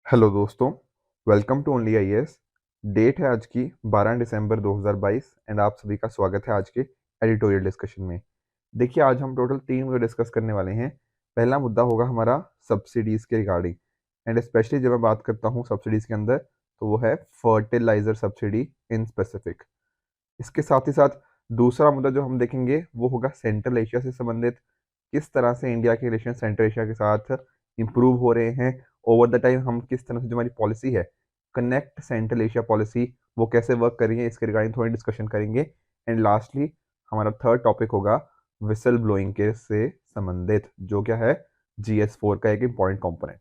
Hello दोस्तों, welcome to only IAS. Date है आज की 12 दिसंबर 2022 एंड आप सभी का स्वागत है आज के एडिटोरियल डिस्कशन में। देखिए, आज हम टोटल 3 मुद्दे डिस्कस करने वाले हैं। पहला मुद्दा होगा हमारा सब्सिडीज़ के रिगार्डिंग, एंड स्पेशली जब मैं बात करता हूँ सब्सिडीज़ के अंदर तो वो है फर्टिलाइज़र सब्सिडी इन स्पेसिफिक। इसके साथ ही साथ दूसरा मुद्दा जो हम देखेंगे वो होगा सेंट्रल एशिया से संबंधित, किस तरह से इंडिया के रिलेशन सेंट्रल एशिया के साथ इम्प्रूव हो रहे हैं ओवर द टाइम। हम किस तरह से जो हमारी पॉलिसी है कनेक्ट सेंट्रल एशिया पॉलिसी वो कैसे वर्क कर रही है, इसके रिगार्डिंग थोड़ी डिस्कशन करेंगे। एंड लास्टली हमारा थर्ड टॉपिक होगा विसल ब्लोइंग के से संबंधित, जो क्या है GS4 का एक इम्पॉर्टेंट कंपोनेंट।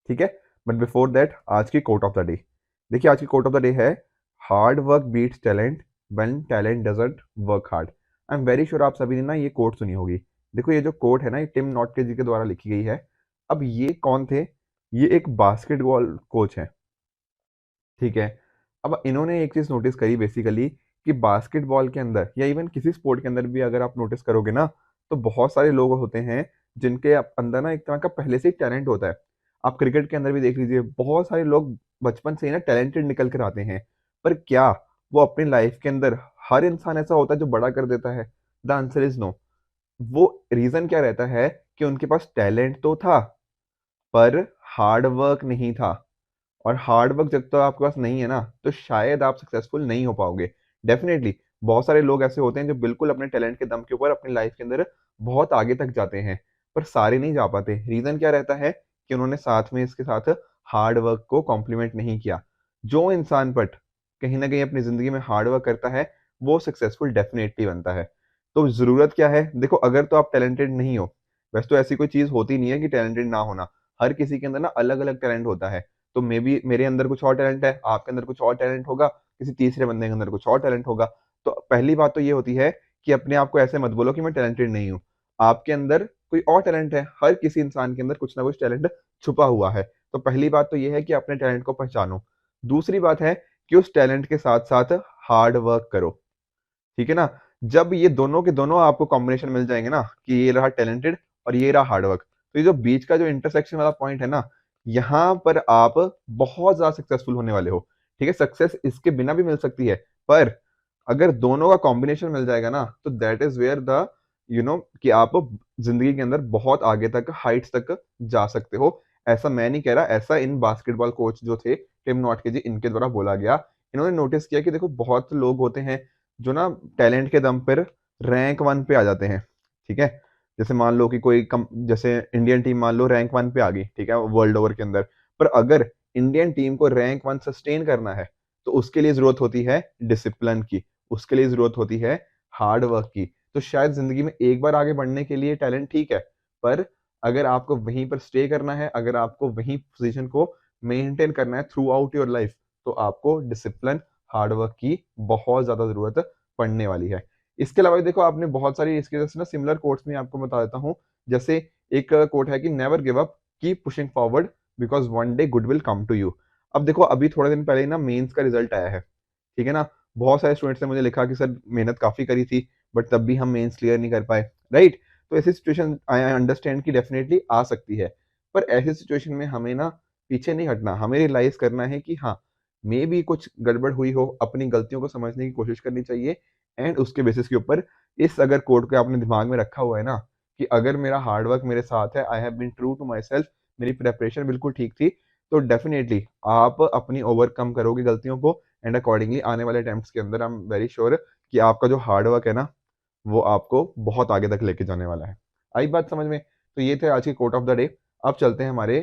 ठीक है, बट बिफोर दैट आज की कोट ऑफ द डे। देखिए, आज की कोट ऑफ द डे है hard work beats talent when talent doesn't work hard. I am very sure आप सभी ने ना ये कोट सुनी होगी। देखो, ये जो कोट है ना, ये टिम नॉटके जी के द्वारा लिखी गई है। अब ये कौन थे? ये एक बास्केटबॉल कोच है। ठीक है, अब इन्होंने एक चीज नोटिस करी बेसिकली कि बास्केटबॉल के अंदर या इवन किसी स्पोर्ट के अंदर भी अगर आप नोटिस करोगे ना, तो बहुत सारे लोग होते हैं जिनके अंदर ना एक तरह का पहले से ही टैलेंट होता है। आप क्रिकेट के अंदर भी देख लीजिए, बहुत सारे लोग बचपन से ही ना टैलेंटेड निकल कर आते हैं। पर क्या वो अपनी लाइफ के अंदर हर इंसान ऐसा होता है जो बड़ा कर देता है? The answer is no. वो रीजन क्या रहता है कि उनके पास टैलेंट तो था पर हार्ड वर्क नहीं था। और हार्ड वर्क जब तक आपके पास नहीं है ना, तो शायद आप सक्सेसफुल नहीं हो पाओगे। डेफिनेटली बहुत सारे लोग ऐसे होते हैं जो बिल्कुल अपने टैलेंट के दम के ऊपर अपनी लाइफ के अंदर बहुत आगे तक जाते हैं, पर सारे नहीं जा पाते। रीजन क्या रहता है कि उन्होंने साथ में इसके साथ हार्ड वर्क को कॉम्प्लीमेंट नहीं किया। जो इंसान बट कहीं ना कहीं अपनी जिंदगी में हार्ड वर्क करता है वो सक्सेसफुल डेफिनेटली बनता है। तो जरूरत क्या है? देखो, अगर तो आप टैलेंटेड नहीं हो, वैसे तो ऐसी कोई चीज होती नहीं है कि टैलेंटेड ना होना। हर किसी के अंदर ना अलग अलग टैलेंट होता है। तो मे बी मेरे अंदर कुछ और टैलेंट है, आपके अंदर कुछ और टैलेंट होगा, किसी तीसरे बंदे के अंदर कुछ और टैलेंट होगा। तो पहली बात तो ये होती है कि अपने आप को ऐसे मत बोलो कि मैं टैलेंटेड नहीं हूँ। आपके अंदर कोई और टैलेंट है। हर किसी इंसान के अंदर कुछ ना कुछ टैलेंट छुपा हुआ है। तो पहली बात तो ये है कि अपने टैलेंट को पहचानो। दूसरी बात है कि उस टैलेंट के साथ साथ हार्ड वर्क करो। ठीक है ना? जब ये दोनों के दोनों आपको कॉम्बिनेशन मिल जाएंगे ना, कि ये रहा टैलेंटेड और ये रहा हार्ड वर्क, तो ये जो बीच का जो इंटरसेक्शन वाला पॉइंट है ना, यहाँ पर आप बहुत ज्यादा सक्सेसफुल होने वाले हो। ठीक है, सक्सेस इसके बिना भी मिल सकती है, पर अगर दोनों का कॉम्बिनेशन मिल जाएगा ना, तो दैट इज वेयर द कि आप जिंदगी के अंदर बहुत आगे तक हाइट्स तक जा सकते हो। ऐसा मैं नहीं कह रहा, ऐसा इन बास्केटबॉल कोच जो थे टिम नॉटके जी, इनके द्वारा बोला गया। इन्होंने नोटिस किया कि देखो, बहुत लोग होते हैं जो ना टैलेंट के दम पर रैंक 1 पे आ जाते हैं। ठीक है, जैसे मान लो कि जैसे इंडियन टीम मान लो रैंक 1 पे आ गई, ठीक है, वर्ल्ड ओवर के अंदर। पर अगर इंडियन टीम को रैंक 1 सस्टेन करना है, तो उसके लिए जरूरत होती है डिसिप्लिन की, उसके लिए जरूरत होती है हार्ड वर्क की। तो शायद जिंदगी में एक बार आगे बढ़ने के लिए टैलेंट ठीक है, पर अगर आपको वहीं पर स्टे करना है, अगर आपको वहीं पोजीशन को मेंटेन करना है थ्रू आउट योर लाइफ, तो आपको डिसिप्लिन हार्ड वर्क की बहुत ज्यादा जरूरत पड़ने वाली है। इसके अलावा भी देखो, आपने बहुत सारी इसके जैसे ना सिमिलर कोट्स में आपको बता देता हूँ। जैसे एक कोट है कि never give up, keep pushing forward, because one day good will come to you. अब देखो, अभी थोड़े दिन पहले ही ना मेंस का रिजल्ट आया है। ठीक है ना? बहुत सारे स्टूडेंट्स ने मुझे लिखा कि सर मेहनत काफी करी थी, बट तब भी हम मेंस क्लियर नहीं कर पाए। राइट? तो ऐसी सिचुएशन आई अंडरस्टैंड कि डेफिनेटली आ सकती है, पर ऐसी सिचुएशन में हमें ना पीछे नहीं हटना, हमें रियलाइज करना है कि हाँ, मे भी कुछ गड़बड़ हुई हो, अपनी गलतियों को समझने की कोशिश करनी चाहिए। एंड उसके बेसिस के ऊपर इस अगर कोड को आपने दिमाग में रखा हुआ है ना, कि अगर मेरा हार्डवर्क मेरे साथ है, I have been true to myself, मेरी प्रेपरेशन बिल्कुल ठीक थी, तो डेफिनेटली आप अपनी ओवरकम करोगे गलतियों को। एंड अकॉर्डिंगली आने वाले अटेम्प्ट्स के अंदर आई एम वेरी श्योर कि आपका जो हार्डवर्क है ना, वो आपको बहुत आगे तक लेके जाने वाला है। आई बात समझ में? तो ये थे आज की कोट ऑफ द डे। अब चलते हैं हमारे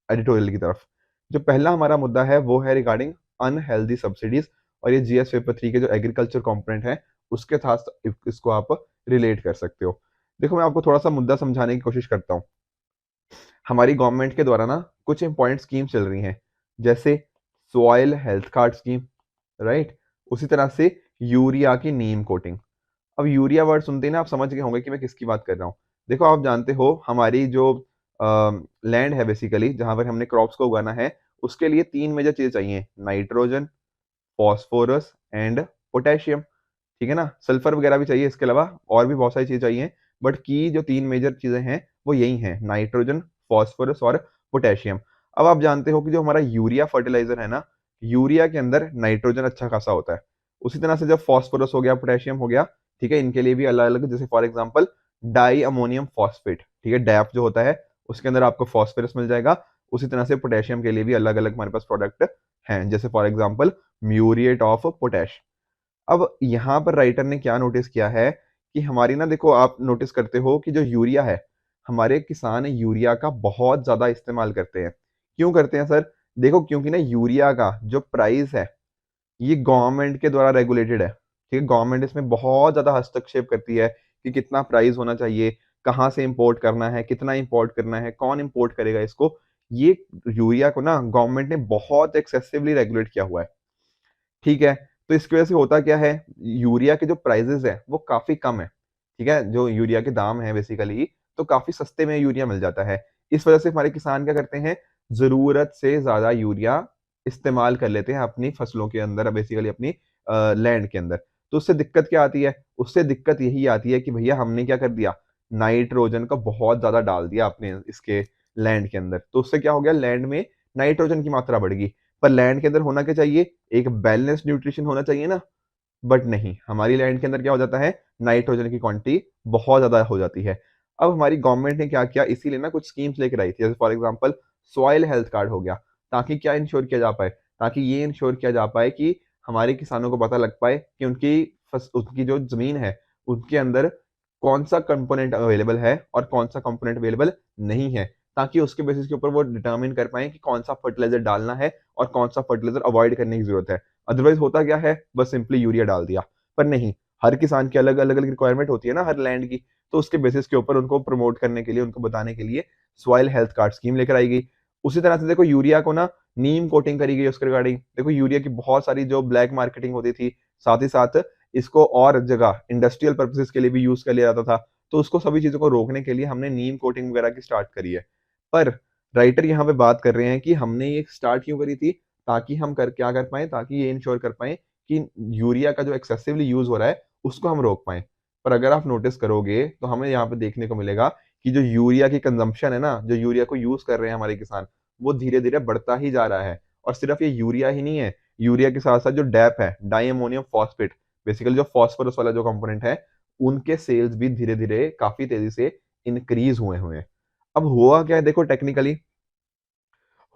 एडिटोरियल की तरफ। जो पहला हमारा मुद्दा है वो है रिगार्डिंग अनहेल्दी सब्सिडीज, और ये जीएस पेपर 3 के जो एग्रीकल्चर कंपोनेंट है उसके साथ इसको आप रिलेट कर सकते हो। देखो, मैं आपको थोड़ा सा मुद्दा समझाने की कोशिश करता हूँ। हमारी गवर्नमेंट के द्वारा ना कुछ इंपॉर्टेंट स्कीम चल रही हैं, जैसे soil health card scheme, right? उसी तरह से यूरिया की नीम कोटिंग। अब यूरिया वर्ड सुनते ही ना आप समझ गए होंगे कि मैं किसकी बात कर रहा हूँ। देखो, आप जानते हो हमारी जो लैंड है बेसिकली, जहां पर हमने क्रॉप्स को उगाना है, उसके लिए 3 मेजर चीजें चाहिए: नाइट्रोजन, फॉस्फोरस एंड पोटेशियम। ठीक है ना? सल्फर वगैरह भी चाहिए, इसके अलावा और भी बहुत सारी चीजें चाहिए। बट की जो 3 मेजर चीजें हैं वो यही हैं: नाइट्रोजन, फॉस्फोरस और पोटेशियम। अब आप जानते हो कि जो हमारा यूरिया फर्टिलाइजर है ना, यूरिया के अंदर नाइट्रोजन अच्छा खासा होता है। उसी तरह से जब फॉस्फोरस हो गया, पोटेशियम हो गया, ठीक है, इनके लिए भी अलग अलग, जैसे for example di ammonium phosphate, ठीक है, डैप जो होता है उसके अंदर आपको फॉस्फोरस मिल जाएगा। उसी तरह से पोटेशियम के लिए भी अलग अलग हमारे पास प्रोडक्ट हैं, जैसे for example muriate of potash. अब यहाँ पर राइटर ने क्या नोटिस किया है कि हमारी ना, देखो आप नोटिस करते हो कि जो यूरिया है, हमारे किसान यूरिया का बहुत ज्यादा इस्तेमाल करते हैं। क्यों करते हैं सर? देखो, क्योंकि ना यूरिया का जो प्राइस है ये गवर्नमेंट के द्वारा रेगुलेटेड है, ठीक है। गवर्नमेंट इसमें बहुत ज्यादा हस्तक्षेप करती है कि कितना प्राइस होना चाहिए, कहाँ से इंपोर्ट करना है, कितना इंपोर्ट करना है, कौन इंपोर्ट करेगा इसको। ये यूरिया को ना गवर्नमेंट ने बहुत एक्सेसिवली रेगुलेट किया हुआ है, ठीक है। तो इसकी वजह से होता क्या है, यूरिया के जो प्राइजेस है वो काफी कम है, ठीक है। जो यूरिया के दाम है बेसिकली, तो काफी सस्ते में यूरिया मिल जाता है। इस वजह से हमारे किसान क्या करते हैं, जरूरत से ज्यादा यूरिया इस्तेमाल कर लेते हैं अपनी फसलों के अंदर, बेसिकली अपनी लैंड के अंदर। तो उससे दिक्कत क्या आती है? उससे दिक्कत यही आती है कि भैया हमने क्या कर दिया, नाइट्रोजन का बहुत ज्यादा डाल दिया अपने इसके लैंड के अंदर। तो उससे क्या हो गया, लैंड में नाइट्रोजन की मात्रा बढ़ गई। पर लैंड के अंदर होना क्या चाहिए, एक बैलेंस्ड न्यूट्रिशन होना चाहिए ना। बट नहीं, हमारी लैंड के अंदर क्या हो जाता है, नाइट्रोजन की क्वांटिटी बहुत ज्यादा हो जाती है। अब हमारी गवर्नमेंट ने क्या किया, इसीलिए ना कुछ स्कीम्स लेकर आई थी, जैसे for example soil health card हो गया। ताकि क्या इंश्योर किया जा पाए, ताकि ये इंश्योर किया जा पाए कि हमारे किसानों को पता लग पाए कि उनकी जो जमीन है उनके अंदर कौन सा कंपोनेंट अवेलेबल है और कौन सा कंपोनेंट अवेलेबल नहीं है, ताकि उसके बेसिस के ऊपर वो डिटरमिन कर पाए कि कौन सा फर्टिलाइजर डालना है और कौन सा फर्टिलाइजर अवॉइड करने की जरूरत है। अदरवाइज होता क्या है, बस सिंपली यूरिया डाल दिया। पर नहीं, हर किसान की अलग अलग अलग रिक्वायरमेंट होती है ना, हर लैंड की। तो उसके बेसिस के ऊपर उनको प्रमोट करने के लिए, उनको बताने के लिए सॉइल हेल्थ कार्ड स्कीम लेकर आई गई। उसी तरह से देखो, यूरिया को ना नीम कोटिंग करी गई उसके रिगार्डिंग। देखो, यूरिया की बहुत सारी जो ब्लैक मार्केटिंग होती थी, साथ ही साथ इसको और जगह इंडस्ट्रियल पर्पसेस के लिए भी यूज कर लिया जाता था। तो उसको सभी चीजों को रोकने के लिए हमने नीम कोटिंग वगैरह की स्टार्ट करी है। पर राइटर यहाँ पे बात कर रहे हैं कि हमने ये स्टार्ट क्यों करी थी, ताकि हम कर क्या कर पाए, ताकि ये इंश्योर कर पाए कि यूरिया का जो एक्सेसिवली यूज हो रहा है उसको हम रोक पाए। पर अगर आप नोटिस करोगे तो हमें यहाँ पे देखने को मिलेगा कि जो यूरिया की कंजम्पशन है ना, जो यूरिया को यूज कर रहे हैं हमारे किसान, वो धीरे धीरे बढ़ता ही जा रहा है। और सिर्फ ये यूरिया ही नहीं है, यूरिया के साथ साथ जो डैप है, डाई अमोनियम फॉस्फेट, बेसिकली जो फॉस्फोरस वाला जो कंपोनेंट है, उनके सेल्स भी धीरे धीरे काफी तेजी से इंक्रीज हुए हुए हैं। अब हुआ क्या है, देखो टेक्निकली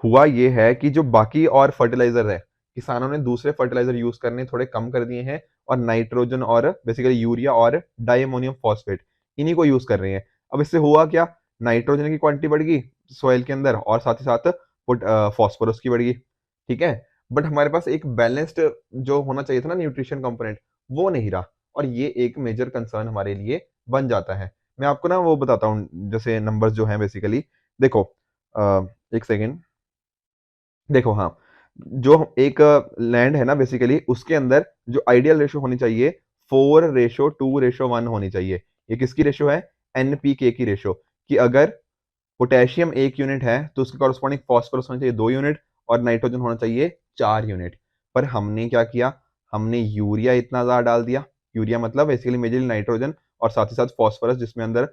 हुआ ये है कि जो बाकी और फर्टिलाइजर है, किसानों ने दूसरे फर्टिलाइजर यूज करने थोड़े कम कर दिए हैं, और नाइट्रोजन और बेसिकली यूरिया और डाइअमोनियम फॉस्फेट इन्हीं को यूज कर रहे हैं। अब इससे हुआ क्या, नाइट्रोजन की क्वांटिटी बढ़ गई सॉइल के अंदर, और साथ ही साथ फॉस्फोरस की बढ़ गई, ठीक है। बट हमारे पास एक बैलेंस्ड जो होना चाहिए था ना न्यूट्रिशन कंपोनेंट, वो नहीं रहा। और ये एक मेजर कंसर्न हमारे लिए बन जाता है। मैं आपको ना वो बताता हूँ, जैसे नंबर्स जो हैं बेसिकली, देखो एक सेकेंड, देखो हाँ, जो एक लैंड है ना बेसिकली, उसके अंदर जो आइडियल रेशो होनी चाहिए 4:2:1 होनी चाहिए। ये किसकी रेशो है, एनपीके की रेशो। कि अगर पोटेशियम 1 यूनिट है तो उसके कॉरस्पॉन्डिंग फॉस्फोरस होना चाहिए 2 यूनिट, और नाइट्रोजन होना चाहिए 4 यूनिट। पर हमने क्या किया, हमने यूरिया इतना ज्यादा डाल दिया। यूरिया मतलब बेसिकली मेजरली नाइट्रोजन, और साथ ही साथ फॉस्फोरस जिसमें अंदर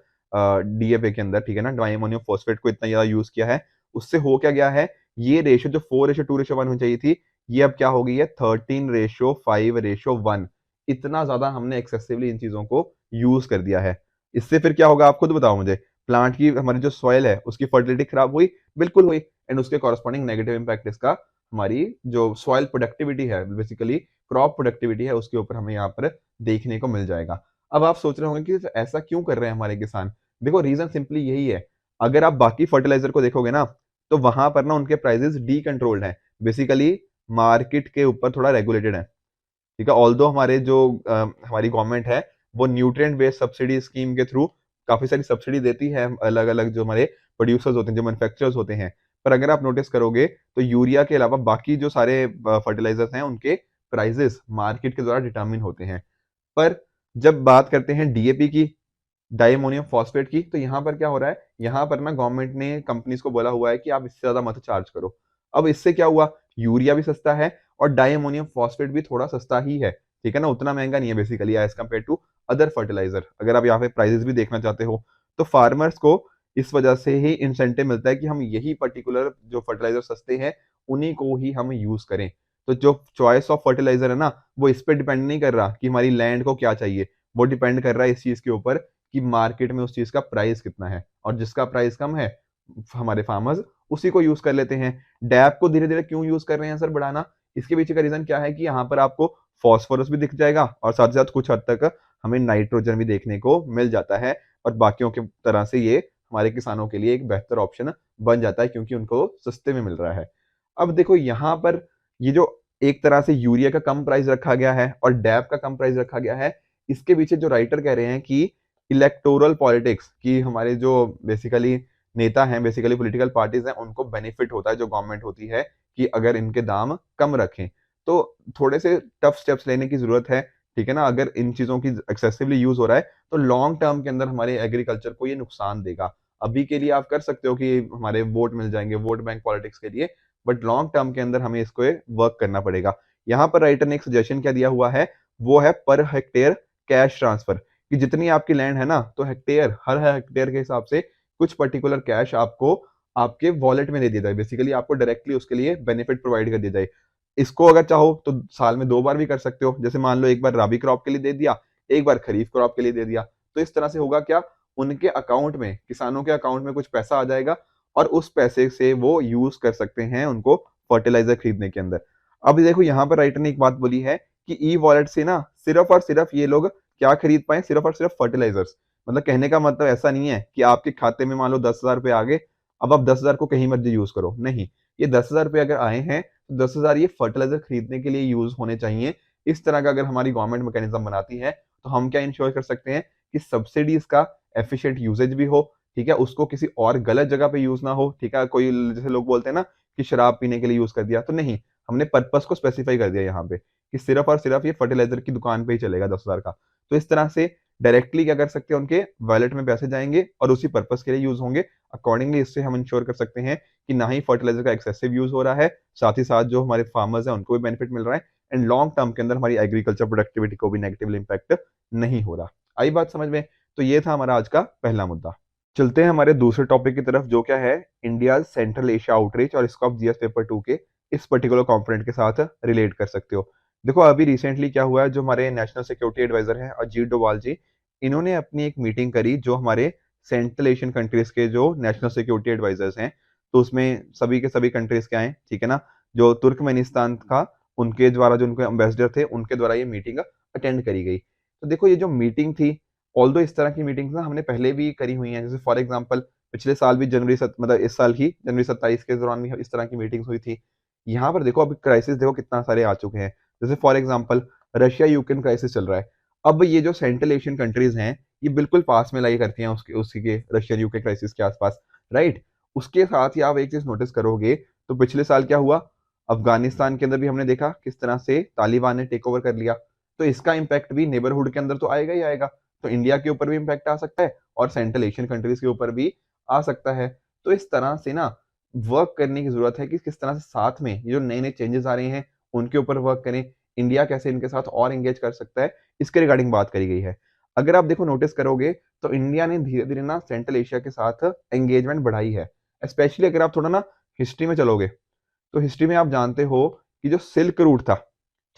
डीएपी के अंदर, ठीक है ना, डाइअमोनियम फॉस्फेट को इतना ज्यादा यूज किया है। उससे हो क्या गया है, ये रेशो जो 4:2:1 होनी चाहिए थी, ये अब क्या हो गई है 13:5:1। इतना ज्यादा हमने एक्सेसिवली इन चीजों को यूज कर दिया है। इससे फिर क्या होगा, आप खुद बताओ मुझे। प्लांट की, हमारी जो सॉइल है उसकी फर्टिलिटी खराब हुई, बिल्कुल हुई। एंड उसके कॉरस्पॉन्डिंग नेगेटिव इंपैक्ट इसका हमारी जो सॉइल प्रोडक्टिविटी है, बेसिकली क्रॉप प्रोडक्टिविटी है, उसके ऊपर हमें यहाँ पर देखने को मिल जाएगा। अब आप सोच रहे होंगे कि ऐसा क्यों कर रहे हैं हमारे किसान। देखो, रीजन सिंपली यही है। अगर आप बाकी फर्टिलाइजर को देखोगे ना, तो वहां पर ना उनके प्राइसेस डी कंट्रोल्ड है, बेसिकली मार्केट के ऊपर थोड़ा रेगुलेटेड है, ठीक है। ऑल्दो हमारे जो हमारी गवर्नमेंट है, वो न्यूट्रिएंट बेस्ड सब्सिडी स्कीम के थ्रू काफी सारी सब्सिडी देती है अलग अलग जो हमारे प्रोड्यूसर्स होते हैं, जो मैन्युफैक्चरर्स होते हैं। पर अगर आप नोटिस करोगे तो यूरिया के अलावा बाकी जो सारे फर्टिलाइजर्स हैं, उनके प्राइजेस मार्केट के द्वारा डिटरमिन होते हैं। पर जब बात करते हैं डीएपी की, डाइअमोनियम फॉस्फेट की, तो यहाँ पर क्या हो रहा है, यहाँ पर ना गवर्नमेंट ने कंपनीज को बोला हुआ है कि आप इससे ज्यादा मत चार्ज करो। अब इससे क्या हुआ, यूरिया भी सस्ता है और डाइअमोनियम फॉस्फेट भी थोड़ा सस्ता ही है, ठीक है ना, उतना महंगा नहीं है basically as compared to other fertilizer. अगर आप यहाँ पे प्राइसेस भी देखना चाहते हो, तो फार्मर्स को इस वजह से ही इंसेंटिव मिलता है कि हम यही पर्टिकुलर जो फर्टिलाइजर सस्ते हैं उन्हीं को ही हम यूज करें। तो जो चॉइस ऑफ फर्टिलाइजर है ना, वो इस पे डिपेंड नहीं कर रहा कि हमारी लैंड को क्या चाहिए, वो डिपेंड कर रहा है इस चीज के ऊपर कि मार्केट में उस चीज का प्राइस कितना है, और जिसका प्राइस कम है हमारे फार्मर्स उसी को यूज कर लेते हैं। डैप को धीरे धीरे क्यों यूज कर रहे हैं सर बढ़ाना, इसके पीछे का रीजन क्या है कि यहाँ पर आपको फॉस्फोरस भी दिख जाएगा और साथ ही साथ कुछ हद तक हमें नाइट्रोजन भी देखने को मिल जाता है, और बाकियों की तरह से ये हमारे किसानों के लिए एक बेहतर ऑप्शन बन जाता है क्योंकि उनको सस्ते में मिल रहा है। अब देखो यहाँ पर ये जो एक तरह से यूरिया का कम प्राइस रखा गया है और डैप का कम प्राइस रखा गया है, इसके पीछे जो राइटर कह रहे हैं कि इलेक्टोरल पॉलिटिक्स की हमारे जो बेसिकली नेता हैं, बेसिकली पॉलिटिकल पार्टीज हैं, उनको बेनिफिट होता है जो गवर्नमेंट होती है कि अगर इनके दाम कम रखें। तो थोड़े से टफ स्टेप्स लेने की जरूरत है, ठीक है ना। अगर इन चीजों की एक्सेसिवली यूज हो रहा है तो लॉन्ग टर्म के अंदर हमारे एग्रीकल्चर को ये नुकसान देगा। अभी के लिए आप कर सकते हो कि हमारे वोट मिल जाएंगे वोट बैंक पॉलिटिक्स के लिए, बट लॉन्ग टर्म के अंदर हमें इसको वर्क करना पड़ेगा। यहाँ पर राइटर ने एक सजेशन क्या दिया हुआ है, वो है पर हेक्टेयर कैश ट्रांसफर, कि जितनी आपकी लैंड है ना तो हेक्टेयर हर हेक्टेयर के हिसाब से कुछ पर्टिकुलर कैश आपको आपके वॉलेट में दे दिया जाए, बेसिकली आपको डायरेक्टली उसके लिए बेनिफिट प्रोवाइड कर दिया जाए। इसको अगर चाहो तो साल में 2 बार भी कर सकते हो, जैसे मान लो एक बार राबी क्रॉप के लिए दे दिया, एक बार खरीफ क्रॉप के लिए दे दिया। तो इस तरह से होगा क्या, उनके अकाउंट में, किसानों के अकाउंट में कुछ पैसा आ जाएगा और उस पैसे से वो यूज कर सकते हैं उनको फर्टिलाइजर खरीदने के अंदर। अब देखो यहाँ पर राइटर ने एक बात बोली है कि ई वॉलेट से ना सिर्फ और सिर्फ ये लोग क्या खरीद पाए, सिर्फ और सिर्फ फर्टिलाइजर्स। मतलब कहने का मतलब ऐसा नहीं है कि आपके खाते में मान लो 10,000 रुपए आ गए, अब आप 10,000 को कहीं मर्जी यूज करो, नहीं। ये 10,000 रुपए अगर आए हैं तो 10,000 ये फर्टिलाइजर खरीदने के लिए यूज होने चाहिए। इस तरह का अगर हमारी गवर्नमेंट मैकेनिज्म बनाती है तो हम क्या इंश्योर कर सकते हैं कि सब्सिडीज का एफिशिएंट यूजेज भी हो, ठीक है, उसको किसी और गलत जगह पे यूज ना हो, ठीक है। कोई जैसे लोग बोलते हैं ना कि शराब पीने के लिए यूज कर दिया, तो नहीं, हमने पर्पस को स्पेसिफाई कर दिया यहाँ पे कि सिर्फ और सिर्फ ये फर्टिलाइजर की दुकान पे ही चलेगा 10,000 का। तो इस तरह से डायरेक्टली क्या कर सकते हैं, उनके वॉलेट में पैसे जाएंगे और उसी पर्पस के लिए यूज होंगे। अकॉर्डिंगली इससे हम इंश्योर कर सकते हैं कि ना ही फर्टिलाइजर का एक्सेसिव यूज हो रहा है, साथ ही साथ जो हमारे फार्मर्स हैं उनको भी बेनिफिट मिल रहा है, एंड लॉन्ग टर्म के अंदर हमारी एग्रीकल्चर प्रोडक्टिविटी को भी नेगेटिव इम्पैक्ट नहीं हो रहा। आई बात समझ में? तो ये था हमारा आज का पहला मुद्दा। चलते हैं हमारे दूसरे टॉपिक की तरफ, जो क्या है, इंडिया सेंट्रल एशिया आउटरीच और इसको आप जीएस पेपर 2 के इस पर्टिकुलर कंपोनेंट के साथ रिलेट कर सकते हो। देखो अभी रिसेंटली क्या हुआ है, जो हमारे नेशनल सिक्योरिटी एडवाइजर हैं अजीत डोभाल जी, इन्होंने अपनी एक मीटिंग करी जो हमारे सेंट्रल एशियन कंट्रीज के जो नेशनल सिक्योरिटी एडवाइजर्स हैं। तो उसमें सभी के सभी कंट्रीज के आए, ठीक है ना। जो तुर्कमेनिस्तान का, उनके द्वारा जो उनके एम्बेसडर थे, उनके द्वारा ये मीटिंग अटेंड करी गई। तो देखो ये जो मीटिंग थी, ऑल्दो इस तरह की मीटिंग्स ना हमने पहले भी करी हुई हैं, जैसे फॉर एग्जांपल पिछले साल भी मतलब इस साल की जनवरी 27 के दौरान भी इस तरह की मीटिंग्स हुई थी। यहाँ पर देखो अभी क्राइसिस देखो कितना सारे आ चुके हैं, जैसे for example Russia Ukraine crisis चल रहा है। अब ये जो सेंट्रल एशियन कंट्रीज हैं, ये बिल्कुल पास में लाई करती हैं उसके उसी के रशिया यूक्रेन क्राइसिस के आसपास, राइट। उसके साथ ही आप एक चीज नोटिस करोगे तो पिछले साल क्या हुआ, अफगानिस्तान के अंदर भी हमने देखा किस तरह से तालिबान ने टेक ओवर कर लिया। तो इसका इम्पैक्ट भी नेबरहुड के अंदर तो आएगा ही आएगा। तो इंडिया के ऊपर भी इम्पैक्ट आ सकता है और सेंट्रल एशियन कंट्रीज के ऊपर भी आ सकता है। तो इस तरह से ना वर्क करने की जरूरत है कि किस तरह से साथ में ये जो नए नए चेंजेस आ रहे हैं उनके ऊपर वर्क करें। इंडिया कैसे इनके साथ और एंगेज कर सकता है, इसके रिगार्डिंग बात करी गई है। अगर आप देखो नोटिस करोगे तो इंडिया ने धीरे धीरे ना सेंट्रल एशिया के साथ एंगेजमेंट बढ़ाई है। स्पेशली अगर आप थोड़ा ना हिस्ट्री में चलोगे तो हिस्ट्री में आप जानते हो कि जो सिल्क रूट था,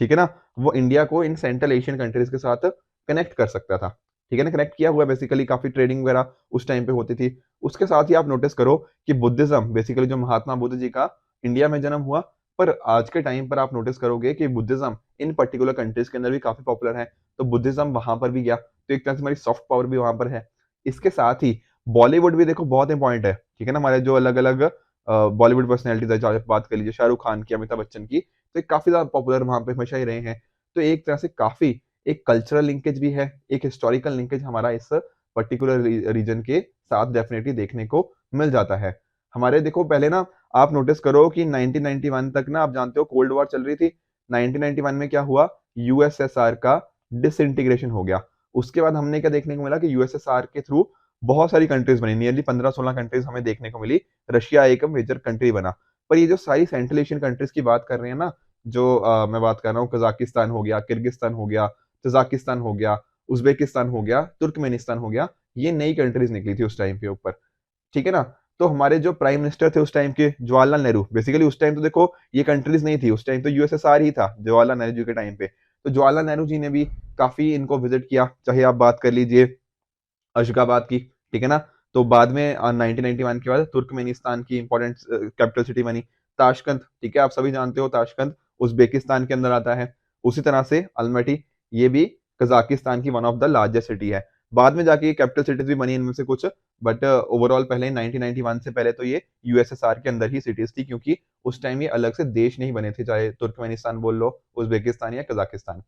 ठीक है ना, वो इंडिया को इन सेंट्रल एशियन कंट्रीज के साथ कनेक्ट कर सकता था, ठीक है ना। कनेक्ट किया हुआ है, बेसिकली काफी ट्रेडिंग वगैरह उस टाइम पे होती थी। उसके साथ ही आप नोटिस करो कि बुद्धिज्म, बेसिकली जो महात्मा बुद्ध जी का इंडिया में जन्म हुआ, पर आज के टाइम पर आप नोटिस करोगे कि बुद्धिज्म इन पर्टिकुलर कंट्रीज के अंदर भी काफी पॉपुलर है। तो बुद्धिज्म वहां पर भी गया, तो एक तरह से हमारी सॉफ्ट पावर भी वहां पर है। इसके साथ ही बॉलीवुड भी देखो बहुत इंपॉर्टेंट है, ठीक है ना। हमारे जो अलग अलग बॉलीवुड पर्सनैलिटीज है, चाहे बात कर लीजिए शाहरुख खान की, अमिताभ बच्चन की, तो ये काफी ज्यादा पॉपुलर वहां पे हमेशा ही रहे हैं। तो एक तरह से काफी एक कल्चरल लिंकेज भी है, एक हिस्टोरिकल लिंकेज हमारा इस पर्टिकुलर रीजन के साथ डेफिनेटली देखने को मिल जाता है। हमारे देखो पहले ना आप नोटिस करो कि 1991 तक ना आप जानते हो कोल्ड वॉर चल रही थी। 1991 में क्या हुआ, यूएसएसआर का डिसइंटीग्रेशन हो गया। उसके बाद हमने क्या देखने को मिला कि यूएसएसआर के थ्रू बहुत सारी कंट्रीज बनी, नियरली 15-16 कंट्रीज हमें देखने को मिली। रशिया एक मेजर कंट्री बना। पर ये जो सारी सेंट्रल एशियन कंट्रीज की बात कर रहे हैं ना, जो मैं बात कर रहा हूँ, कजाकिस्तान हो गया, किर्गिस्तान हो गया, तजाकिस्तान हो गया, उज्बेकिस्तान हो गया, तुर्कमेनिस्तान हो गया, ये नई कंट्रीज निकली थी उस टाइम के ऊपर। ठीक है ना। तो हमारे जो प्राइम मिनिस्टर थे उस टाइम के, जवाहरलाल नेहरू, बेसिकली उस टाइम तो देखो ये कंट्रीज नहीं थी, उस टाइम तो यूएसएसआर ही था जवाहरलाल नेहरू जी के टाइम पे। तो जवाहरलाल नेहरू जी ने भी काफी इनको विजिट किया, चाहे आप बात कर लीजिए अशगाबाद की, ठीक है ना। तो बाद में 1991 के बाद तुर्कमेनिस्तान की इंपॉर्टेंट कैपिटल सिटी बनी ताशकंद, ठीक है, आप सभी जानते हो ताशकंद उज्बेकिस्तान के अंदर आता है। उसी तरह से अल्मटी, ये भी कजाकिस्तान की one of the largest city है। बाद में जाके ये कैपिटल सिटीज भी बनी इनमें से कुछ, बट ओवरऑल पहले 1991 से पहले तो ये यूएसएसआर के अंदर ही सिटीज थी, क्योंकि उस टाइम ये अलग से देश नहीं बने थे, चाहे तुर्कमेनिस्तान बोल लो, उज्बेकिस्तान या कजाकिस्तान।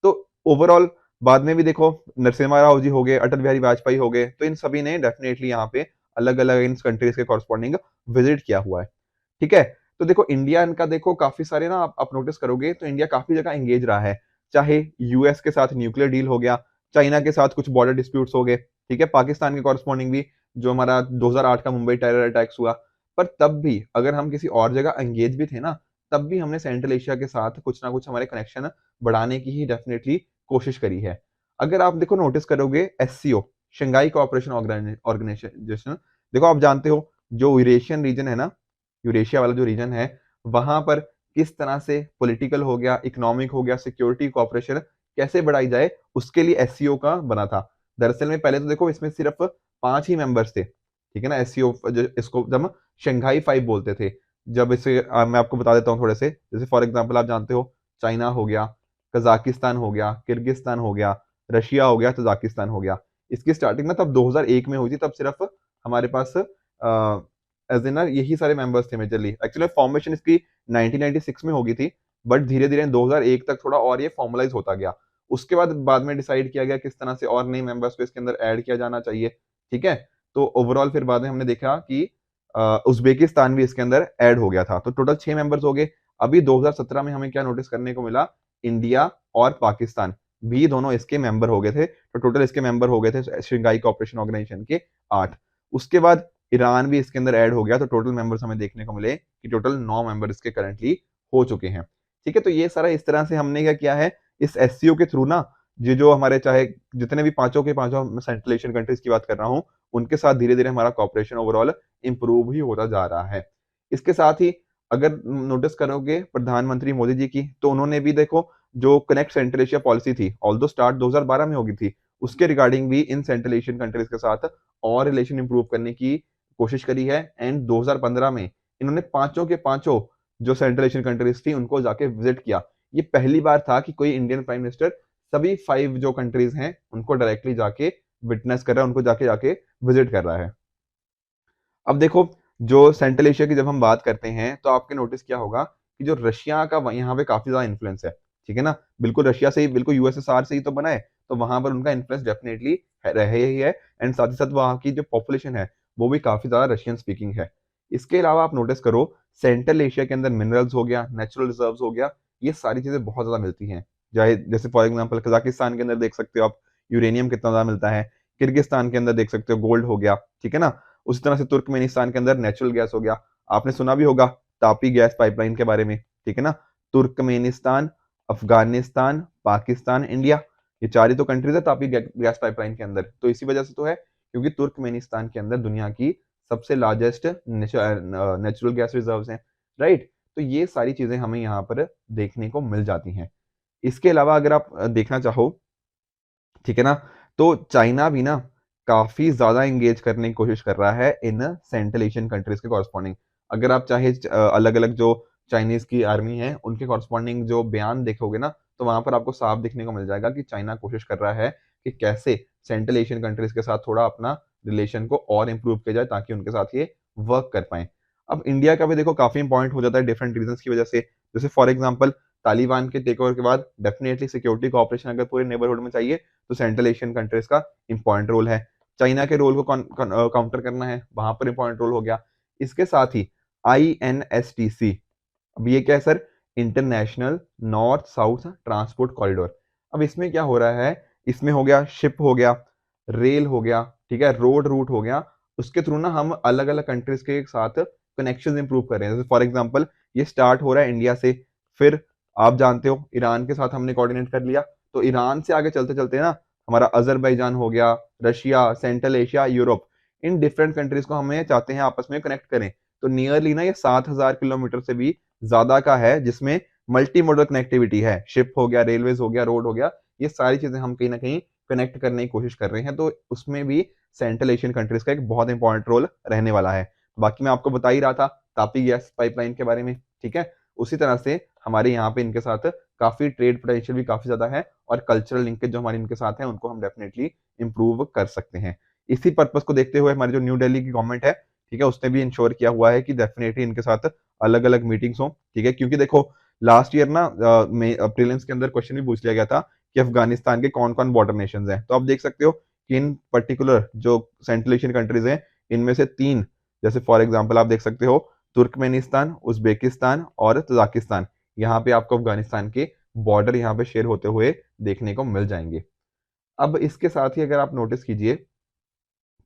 तो ओवरऑल बाद में भी देखो नरसिम्हा राव जी हो गए, अटल बिहारी वाजपेयी हो गए, तो इन सभी ने डेफिनेटली यहाँ पे अलग अलग इन कंट्रीज के कॉरस्पॉन्डिंग विजिट किया हुआ है, ठीक है। तो देखो इंडिया इनका देखो काफी सारे ना, आप नोटिस करोगे तो इंडिया काफी जगह एंगेज रहा है, चाहे यूएस के साथ न्यूक्लियर डील हो गया, चाइना के साथ कुछ बॉर्डर डिस्प्यूट्स हो गए, ठीक है, पाकिस्तान के कॉरस्पॉन्डिंग भी जो हमारा 2008 का मुंबई टेरर अटैक्स हुआ। पर तब भी अगर हम किसी और जगह एंगेज भी थे ना, तब भी हमने सेंट्रल एशिया के साथ कुछ ना कुछ हमारे कनेक्शन बढ़ाने की ही डेफिनेटली कोशिश करी है। अगर आप देखो नोटिस करोगे एससीओ, शंघाई कोऑपरेशन ऑर्गेनाइजेशन, देखो आप जानते हो जो यूरेशियन रीजन है ना, यूरेशिया वाला जो रीजन है, वहां पर किस तरह से पॉलिटिकल हो गया, इकोनॉमिक हो गया, सिक्योरिटी कोऑपरेशन कैसे बढ़ाई जाए, उसके लिए एससीओ का बना था। दरअसल में पहले तो देखो इसमें सिर्फ 5 ही मेंबर्स थे, ठीक है ना, एससीओ इसको जब हम शंघाई 5 बोलते थे। जब इसे मैं आपको बता देता हूँ थोड़े से, जैसे फॉर एग्जांपल आप जानते हो चाइना हो गया, कजाकिस्तान हो गया, किर्गिस्तान हो गया, रशिया हो गया, तजाकिस्तान हो गया। इसकी स्टार्टिंग ना तब 2001 में हुई थी, तब सिर्फ हमारे पास एज इन यही सारे मेंबर्स थे मेजरली। एक्चुअली फॉर्मेशन इसकी 1996 में होगी थी, बट धीरे धीरे 2001 तक थोड़ा और ये फॉर्मलाइज होता गया। उसके बाद में डिसाइड किया गया किस तरह से और नए मेंबर्स को इसके अंदर ऐड किया जाना चाहिए, ठीक है। तो ओवरऑल फिर बाद में हमने देखा कि उज्बेकिस्तान भी इसके अंदर ऐड हो गया था, तो टोटल 6 मेंबर्स हो गए। अभी 2017 में हमें क्या नोटिस करने को मिला, इंडिया और पाकिस्तान भी दोनों इसके मेंबर हो गए थे, तो टोटल इसके मेंबर हो गए थे शंघाई कोऑपरेशन ऑर्गेनाइजेशन के 8। उसके बाद ईरान भी इसके अंदर ऐड हो गया, तो टोटल मेंबर्स हमें देखने को मिले कि टोटल 9 मेंबर इसके करंटली हो चुके हैं, ठीक है। तो ये सारा इस तरह से हमने क्या किया है, इस एससीओ के थ्रू ना, ये जो हमारे चाहे जितने भी पांचों के पांचों सेंट्रल एशियन कंट्रीज की बात कर रहा हूँ, उनके साथ धीरे धीरे हमारा कॉपरेशन ओवरऑल इंप्रूव ही होता जा रहा है। इसके साथ ही अगर नोटिस करोगे प्रधानमंत्री मोदी जी की, तो उन्होंने भी देखो जो कनेक्ट सेंट्रल एशिया पॉलिसी थी, ऑल्दो स्टार्ट 2012 में होगी थी, उसके रिगार्डिंग भी इन सेंट्रल एशियन कंट्रीज के साथ और रिलेशन इंप्रूव करने की कोशिश करी है। एंड 2015 में इन्होंने पांचों के पांचों जो सेंट्रल एशियन कंट्रीज थी उनको जाके विजिट किया। ये पहली बार था कि कोई इंडियन प्राइम मिनिस्टर सभी 5 जो कंट्रीज हैं उनको डायरेक्टली जाके विटनेस कर रहा है, उनको जाके जाके विजिट कर रहा है। अब देखो जो सेंट्रल एशिया की जब हम बात करते हैं, तो आपने नोटिस किया होगा कि जो रशिया का यहाँ पे काफी ज्यादा इन्फ्लुएंस है, ठीक है ना। बिल्कुल रशिया से ही, बिल्कुल यूएसएसआर से ही तो बना है, तो वहां पर उनका इन्फ्लुएंस डेफिनेटली रहे ही है। एंड साथ ही साथ वहाँ की जो पॉपुलेशन है वो भी काफी ज्यादा रशियन स्पीकिंग है। इसके अलावा आप नोटिस करो सेंट्रल एशिया के अंदर मिनरल्स हो गया, नेचुरल रिजर्व हो गया, ये सारी चीजें बहुत ज्यादा मिलती हैं। चाहे जैसे फॉर एग्जाम्पल कजाकिस्तान के अंदर देख सकते हो आप यूरेनियम कितना ज्यादा मिलता है, किर्गिस्तान के अंदर देख सकते हो गोल्ड हो गया, ठीक है ना। उसी तरह से तुर्कमेनिस्तान के अंदर नेचुरल गैस हो गया, आपने सुना भी होगा तापी गैस पाइपलाइन के बारे में, ठीक है ना। तुर्कमेनिस्तान, अफगानिस्तान, पाकिस्तान, इंडिया, ये 4 ही तो कंट्रीज है तापी गैस पाइपलाइन के अंदर। तो इसी वजह से तो है क्योंकि तुर्कमेनिस्तान के अंदर दुनिया की सबसे लार्जेस्ट नेचुरल गैस रिजर्व्स हैं, राइट। तो ये सारी चीजें हमें यहाँ पर देखने को मिल जाती हैं। इसके अलावा अगर आप देखना चाहो, ठीक है ना, तो चाइना भी ना काफी ज्यादा एंगेज करने की कोशिश कर रहा है इन सेंट्रल एशियन कंट्रीज के कॉरस्पॉन्डिंग। अगर आप चाहे अलग अलग जो चाइनीज की आर्मी है उनके कॉरस्पॉन्डिंग जो बयान देखोगे ना, तो वहां पर आपको साफ दिखने को मिल जाएगा कि चाइना कोशिश कर रहा है कि कैसे सेंट्रल एशियन कंट्रीज के साथ थोड़ा अपना रिलेशन को और इंप्रूव किया जाए ताकि उनके साथ ये वर्क कर पाए। अब इंडिया का भी देखो काफी इंपॉर्टेंट हो जाता है डिफरेंट रीजन की वजह से, जैसे फॉर एग्जाम्पल तालिबान के टेक ओवर के बाद डेफिनेटली सिक्योरिटी कॉपरेशन अगर पूरे नेबरहुड में चाहिए तो सेंट्रल एशियन कंट्रीज का इंपॉर्टेंट रोल है। चाइना के रोल को काउंटर करना है, वहां पर इंपॉर्टेंट रोल हो गया। इसके साथ ही INSTC, अब ये क्या है sir, international north south transport corridor. अब इसमें क्या हो रहा है, इसमें हो गया शिप हो गया, रेल हो गया, ठीक है, रोड रूट हो गया, उसके थ्रू ना हम अलग अलग कंट्रीज के साथ कनेक्शन इंप्रूव कर रहे हैं। जैसे फॉर एग्जाम्पल ये स्टार्ट हो रहा है इंडिया से, फिर आप जानते हो ईरान के साथ हमने कोऑर्डिनेट कर लिया, तो ईरान से आगे चलते चलते ना हमारा अजरबैजान हो गया, Russia, central Asia, Europe, in different countries को हमें चाहते हैं आपस में कनेक्ट करें। तो नियरली ना ये 7,000 किलोमीटर से भी ज्यादा का है, जिसमें मल्टी मॉडल कनेक्टिविटी है। शिप हो गया, रेलवेज हो गया, रोड हो गया, ये सारी चीजें हम कहीं ना कहीं कनेक्ट करने की कोशिश कर रहे हैं। तो उसमें भी सेंट्रल एशियन कंट्रीज का एक बहुत इंपॉर्टेंट रोल रहने वाला है। बाकी मैं आपको बता ही रहा था तापी गैस पाइपलाइन के बारे में, ठीक है। उसी तरह से हमारे यहाँ पे इनके साथ काफी ट्रेड पोटेंशियल भी काफी ज्यादा है, और कल्चरल लिंकेज जो हमारे इनके साथ है उनको हम डेफिनेटली इंप्रूव कर सकते हैं। इसी पर्पज को देखते हुए हमारी जो न्यू दिल्ली की गवर्नमेंट है, ठीक है, उसने भी इंश्योर किया हुआ है कि डेफिनेटली इनके साथ अलग अलग मीटिंग्स हो, ठीक है। क्योंकि देखो लास्ट ईयर ना प्रीलिम्स के अंदर क्वेश्चन भी पूछ लिया गया था कि अफगानिस्तान के कौन कौन बॉर्डर नेशंस हैं। तो आप देख सकते हो कि इन पर्टिकुलर जो सेंट्रल एशियन कंट्रीज हैं, इनमें से 3, जैसे फॉर एग्जांपल आप देख सकते हो तुर्कमेनिस्तान, उज्बेकिस्तान और तजाकिस्तान, यहाँ पे आपको अफगानिस्तान के बॉर्डर यहाँ पे शेयर होते हुए देखने को मिल जाएंगे। अब इसके साथ ही अगर आप नोटिस कीजिए,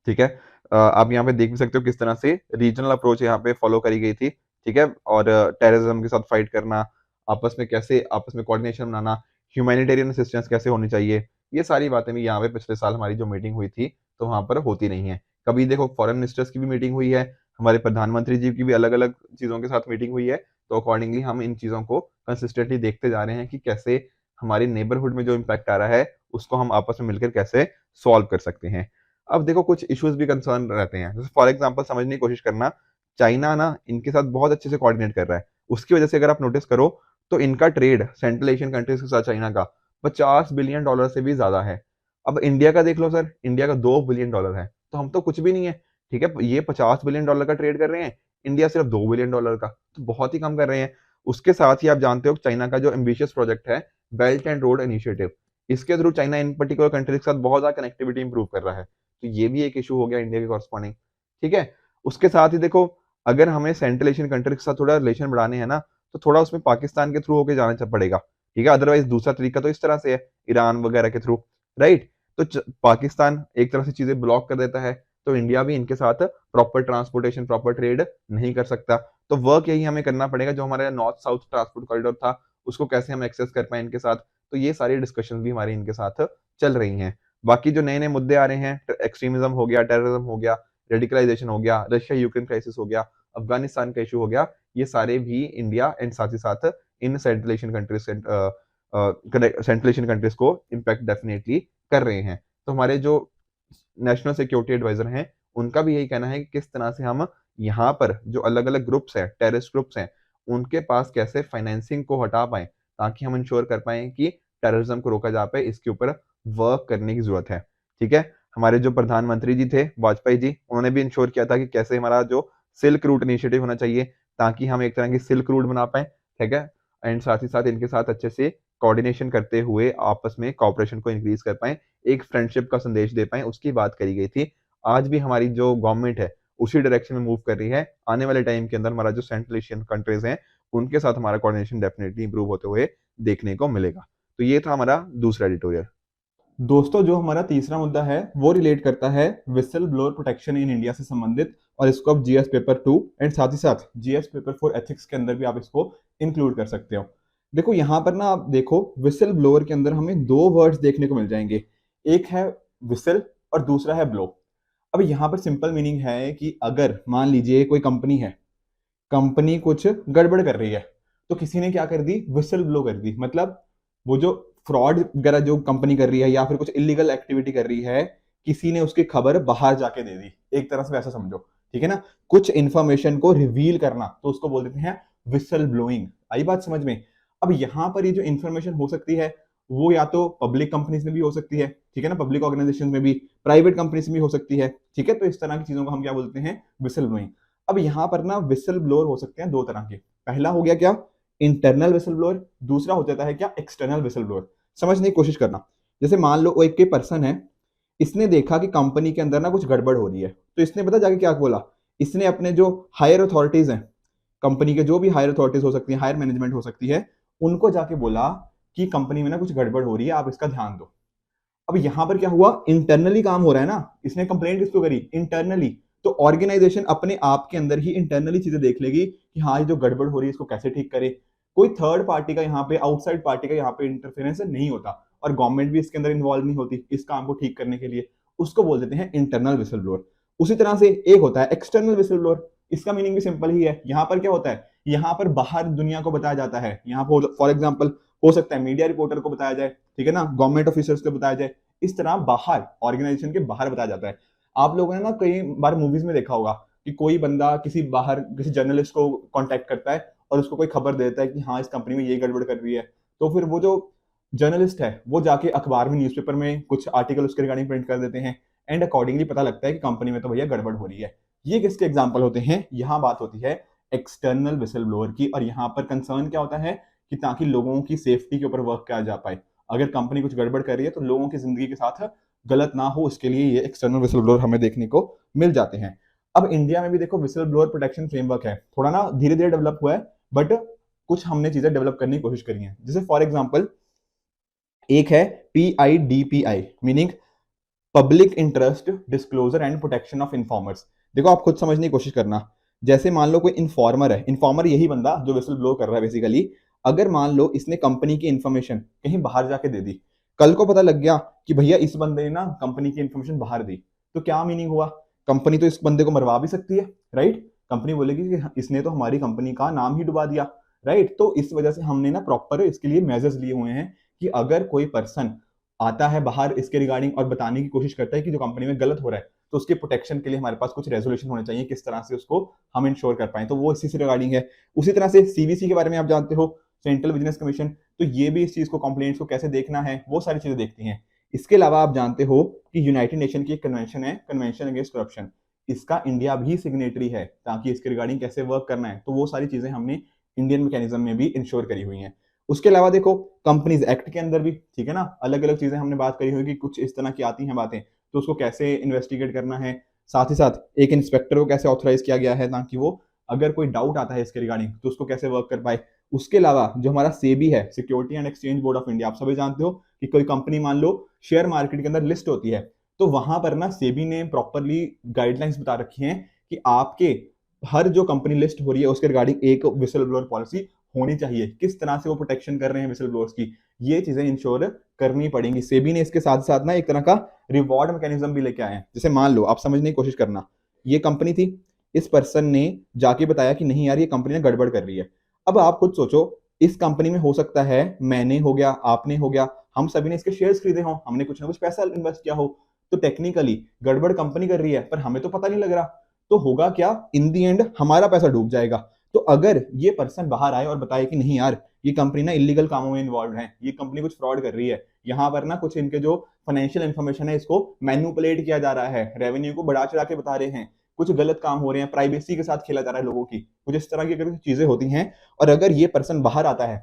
ठीक है, आप यहाँ पे देख भी सकते हो किस तरह से रीजनल अप्रोच यहाँ पे फॉलो करी गई थी, ठीक है। और टेररिज्म के साथ फाइट करना, आपस में कैसे आपस में कोऑर्डिनेशन बनाना, ह्यूमैनिटेरियन असिस्टेंस कैसे होनी चाहिए, ये सारी बातें भी यहाँ पे पिछले साल हमारी जो मीटिंग हुई थी तो वहां पर होती नहीं है। कभी देखो फॉरेन मिनिस्टर्स की भी मीटिंग हुई है, हमारे प्रधानमंत्री जी की भी अलग अलग चीजों के साथ मीटिंग हुई है। तो अकॉर्डिंगली हम इन चीजों को कंसिस्टेंटली देखते जा रहे हैं कि कैसे हमारे नेबरहुड में जो इम्पैक्ट आ रहा है उसको हम आपस में मिलकर कैसे सॉल्व कर सकते हैं। अब देखो कुछ इश्यूज भी कंसर्न रहते हैं, जैसे फॉर एग्जांपल समझने की कोशिश करना, चाइना ना इनके साथ बहुत अच्छे से कोऑर्डिनेट कर रहा है। उसकी वजह से अगर आप नोटिस करो तो इनका ट्रेड सेंट्रल एशियन कंट्रीज के साथ चाइना का $50 बिलियन से भी ज्यादा है। अब इंडिया का देख लो सर, इंडिया का $2 बिलियन है, तो हम तो कुछ भी नहीं है, ठीक है। ये $50 बिलियन का ट्रेड कर रहे हैं, इंडिया सिर्फ $2 बिलियन का, तो बहुत ही कम कर रहे हैं। उसके साथ ही आप जानते हो चाइना का जो एम्बिशियस प्रोजेक्ट है बेल्ट एंड रोड इनिशिएटिव, इसके through China in particular countries के साथ बहुत ज्यादा कनेक्टिविटी इंप्रूव कर रहा है। तो ये भी एक इशू हो गया इंडिया के कॉरस्पॉन्डिंग, ठीक है। उसके साथ ही देखो अगर हमें सेंट्रल एशियन कंट्री के साथ थोड़ा रिलेशन बढ़ाने हैं ना, तो थोड़ा उसमें पाकिस्तान के थ्रू होकर जाना पड़ेगा, ठीक है। अदरवाइज दूसरा तरीका तो इस तरह से है ईरान वगैरह के थ्रू, राइट। तो पाकिस्तान एक तरह से चीजें ब्लॉक कर देता है, तो इंडिया भी इनके साथ प्रॉपर ट्रांसपोर्टेशन प्रॉपर ट्रेड नहीं कर सकता। तो वर्क यही हमें करना पड़ेगा, जो हमारा नॉर्थ साउथ ट्रांसपोर्ट कॉरिडोर था उसको कैसे हम एक्सेस कर पाए इनके साथ। तो ये सारी डिस्कशन भी हमारी इनके साथ चल रही हैं। बाकी जो नए नए मुद्दे आ रहे हैं, एक्सट्रीमिज्म हो गया, टेररिज्म हो गया, रेडिकलाइजेशन हो गया, रशिया यूक्रेन क्राइसिस हो गया, अफगानिस्तान का इशू हो गया, ये सारे भी इंडिया एंड साथ ही साथ in central Asian countries central Asian countries को इम्पैक्ट डेफिनेटली कर रहे हैं। तो हमारे जो नेशनल सिक्योरिटी एडवाइजर हैं उनका भी यही कहना है कि किस तरह से हम यहाँ पर जो अलग अलग ग्रुप्स हैं, टेररिस्ट ग्रुप्स हैं, उनके पास कैसे फाइनेंसिंग को हटा पाए, ताकि हम इंश्योर कर पाए कि टेररिज्म को रोका जा पाए। इसके ऊपर वर्क करने की जरूरत है, ठीक है। हमारे जो प्रधानमंत्री जी थे वाजपेयी जी, उन्होंने भी इंश्योर किया था कि कैसे हमारा जो सिल्क रूट इनिशिएटिव होना चाहिए, ताकि हम एक तरह की सिल्क रूट बना पाए, ठीक है। एंड साथ ही साथ इनके साथ अच्छे से कोऑर्डिनेशन करते हुए आपस में कॉपरेशन को इंक्रीज कर पाए, एक फ्रेंडशिप का संदेश दे पाए, उसकी बात करी गई थी। आज भी हमारी जो गवर्नमेंट है उसी डायरेक्शन में मूव कर रही है। आने वाले टाइम के अंदर हमारा जो सेंट्रल एशियन कंट्रीज हैं उनके साथ हमारा कोऑर्डिनेशन डेफिनेटली इंप्रूव होते हुए देखने को मिलेगा। तो ये था हमारा दूसरा एडिटोरियल। दोस्तों, जो हमारा तीसरा मुद्दा है वो रिलेट करता है whistle blower protection in India से संबंधित, और इसको आप जीएस पेपर 2 एंड साथ ही साथ जीएस पेपर 4 एथिक्स के अंदर भी आप इसको इंक्लूड कर सकते हो। देखो यहाँ पर ना, आप देखो विसल ब्लोअर के अंदर हमें दो वर्ड्स देखने को मिल जाएंगे, एक है विसल और दूसरा है ब्लो। अब यहाँ पर सिंपल मीनिंग है कि अगर मान लीजिए कोई कंपनी है, कंपनी कुछ गड़बड़ कर रही है, तो किसी ने क्या कर दी, विसल ब्लो कर दी। मतलब वो जो फ्रॉड वगैरह जो कंपनी कर रही है या फिर कुछ इलीगल एक्टिविटी कर रही है, किसी ने उसकी खबर बाहर जाके दे दी, एक तरह से वैसा समझो, ठीक है ना। कुछ इंफॉर्मेशन को रिवील करना, तो उसको बोल देते हैं विसल ब्लोइंग। आई बात समझ में। अब यहाँ पर ये जो इंफॉर्मेशन हो सकती है वो या तो पब्लिक कंपनीज में भी हो सकती है, ठीक है ना, पब्लिक ऑर्गेनाइजेशन में भी, प्राइवेट कंपनीज में भी हो सकती है, ठीक है। तो इस तरह की चीजों को हम क्या बोलते हैं, विसल ब्लोइंग। अब यहाँ पर ना विसल ब्लोअर हो सकते हैं दो तरह के। पहला हो गया क्या, इंटरनल विसल ब्लोअर, दूसरा हो जाता है क्या, एक्सटर्नल विसल ब्लोअर। समझने की कोशिश करना। जैसे मान लो वो एक के पर्सन है, इसने देखा कि कंपनी के अंदर ना कुछ गड़बड़ हो रही है, तो इसने पता जाके क्या बोला, इसने अपने जो हायर अथॉरिटीज हैं, कंपनी के जो भी हायर अथॉरिटीज हो सकती है, हायर मैनेजमेंट हो सकती है, उनको जाके बोला कि कंपनी में ना कुछ गड़बड़ हो रही है, आप इसका ध्यान दो। अब यहां पर क्या हुआ, इंटरनली काम हो रहा है ना, इसने कंप्लेंट किसको करी, इंटरनली। तो ऑर्गेनाइजेशन अपने आप के अंदर ही इंटरनली चीजें देख लेगी कि हाँ ये जो गड़बड़ हो रही है इसको कैसे ठीक करे। कोई थर्ड पार्टी का यहाँ पे, आउटसाइड पार्टी का यहाँ पे इंटरफेरेंस नहीं होता, और गवर्नमेंट भी इसके अंदर इन्वॉल्व नहीं होती इस काम को ठीक करने के लिए। उसको बोल देते हैं इंटरनल विसल ब्लोअर। उसी तरह से एक होता है एक्सटर्नल विसल ब्लोअर। इसका मीनिंग भी सिंपल ही है। यहाँ पर क्या होता है, यहाँ पर बाहर दुनिया को बताया जाता है। यहाँ पर फॉर एग्जाम्पल हो सकता है मीडिया रिपोर्टर को बताया जाए, ठीक है ना, गवर्नमेंट ऑफिसर्स को बताया जाए, इस तरह बाहर ऑर्गेनाइजेशन के बाहर बताया जाता है। आप लोगों ने ना कई बार मूवीज में देखा होगा कि कोई बंदा किसी बाहर किसी जर्नलिस्ट को कांटेक्ट करता है और उसको कोई खबर देता है कि हाँ इस कंपनी में ये गड़बड़ कर रही है, तो फिर वो जो जर्नलिस्ट है वो जाके अखबार में न्यूज़पेपर में कुछ आर्टिकल उसके रिगार्डिंग प्रिंट कर देते हैं एंड अकॉर्डिंगली पता लगता है कि कंपनी में तो भैया गड़बड़ हो रही है। ये किसके एग्जाम्पल होते हैं, यहाँ बात होती है एक्सटर्नल विसल ब्लोअर की। और यहाँ पर कंसर्न क्या होता है कि ताकि लोगों की सेफ्टी के ऊपर वर्क किया जा पाए। अगर कंपनी कुछ गड़बड़ कर रही है तो लोगों की जिंदगी के साथ गलत ना हो, इसके लिए ये एक्सटर्नल विसल ब्लोअर हमें देखने को मिल जाते हैं। अब इंडिया में भी देखो विसल ब्लोअर प्रोटेक्शन फ्रेमवर्क है, थोड़ा ना धीरे धीरे डेवलप हुआ है, बट कुछ हमने चीजें डेवलप करने की कोशिश करी है। जैसे फॉर एग्जाम्पल एक है PIDPI, meaning public interest disclosure and protection of informers. देखो आप खुद समझने की कोशिश करना, जैसे मान लो कोई इन्फॉर्मर है, इन्फॉर्मर यही बंदा जो विसल ब्लो कर रहा है बेसिकली। अगर मान लो इसने कंपनी की इन्फॉर्मेशन कहीं बाहर जाके दे दी, कल को पता लग गया कि भैया इस बंदे ने ना कंपनी की इन्फॉर्मेशन बाहर दी, तो क्या मीनिंग हुआ, कंपनी तो इस बंदे को मरवा भी सकती है, राइट। कंपनी बोलेगी कि इसने तो हमारी कंपनी का नाम ही डुबा दिया, राइट। तो इस वजह से हमने ना प्रॉपर इसके लिए मेजर्स लिए हुए हैं कि अगर कोई पर्सन आता है बाहर इसके रिगार्डिंग और बताने की कोशिश करता है कि जो कंपनी में गलत हो रहा है, तो उसके प्रोटेक्शन के लिए हमारे पास कुछ रेजोल्यूशन होने चाहिए, किस तरह से उसको हम इंश्योर कर पाए, तो वो इसी से रिगार्डिंग है। उसी तरह से CBC के बारे में आप जानते हो, सेंट्रल बिजनेस कमीशन, तो ये भी इस चीज को कंप्लेंट्स को कैसे देखना है वो सारी चीजें देखती हैं। इसके अलावा आप जानते हो कि यूनाइटेड नेशन की एक कन्वेंशन है, कन्वेंशन अगेंस्ट करप्शन, इसका इंडिया भी सिग्नेटरी है, ताकि इसके रिगार्डिंग कैसे वर्क करना है, तो वो सारी चीजें हमने इंडियन मैकेनिज्म में भी इंश्योर करी हुई हैं। उसके अलावा देखो कंपनीज एक्ट के अंदर भी, ठीक है ना, अलग अलग चीजें हमने बात करी हुई कि कुछ इस तरह की आती हैं बातें, तो उसको कैसे इन्वेस्टिगेट करना है। साथ ही साथ एक इंस्पेक्टर को कैसे ऑथराइज किया गया है ताकि वो अगर कोई डाउट आता है इसके रिगार्डिंग तो उसको कैसे वर्क कर पाए। उसके अलावा जो हमारा सेबी है, security and exchange board of India, आप सभी जानते हो कि कोई कंपनी मान लो शेयर मार्केट के अंदर लिस्ट होती है, तो वहां पर ना सेबी ने प्रॉपरली गाइडलाइंस बता रखी हैं कि आपके हर जो कंपनी लिस्ट हो रही है उसके रिगार्डिंग एक विसल ब्लोअर पॉलिसी होनी चाहिए, किस तरह से वो प्रोटेक्शन कर रहे हैं विसल ब्लोअर्स की, ये चीजें इंश्योर करनी पड़ेंगी। सेबी ने इसके साथ साथ ना एक तरह का रिवॉर्ड मैकेनिज्म भी लेके आए हैं। जैसे मान लो आप समझने की कोशिश करना, ये कंपनी थी, इस पर्सन ने जाके बताया कि नहीं यार ये कंपनी ना गड़बड़ कर रही है। अब आप खुद सोचो, इस कंपनी में हो सकता है मैंने हो गया, आपने हो गया, हम सभी ने इसके शेयर्स खरीदे हो, हमने कुछ ना कुछ पैसा इन्वेस्ट किया हो, तो टेक्निकली गड़बड़ कंपनी कर रही है पर हमें तो पता नहीं लग रहा, तो होगा क्या, इन दी एंड हमारा पैसा डूब जाएगा। तो अगर ये पर्सन बाहर आए और बताए कि नहीं यार ये कंपनी ना इलीगल कामों में इन्वॉल्व है, ये कंपनी कुछ फ्रॉड कर रही है, यहाँ पर ना कुछ इनके जो फाइनेंशियल इंफॉर्मेशन है इसको मैनिपुलेट किया जा रहा है, रेवेन्यू को बढ़ा चढ़ा के बता रहे हैं, कुछ गलत काम हो रहे हैं, प्राइवेसी के साथ खेला जा रहा है लोगों की, कुछ इस तरह की अगर चीजें होती हैं, और अगर ये पर्सन बाहर आता है,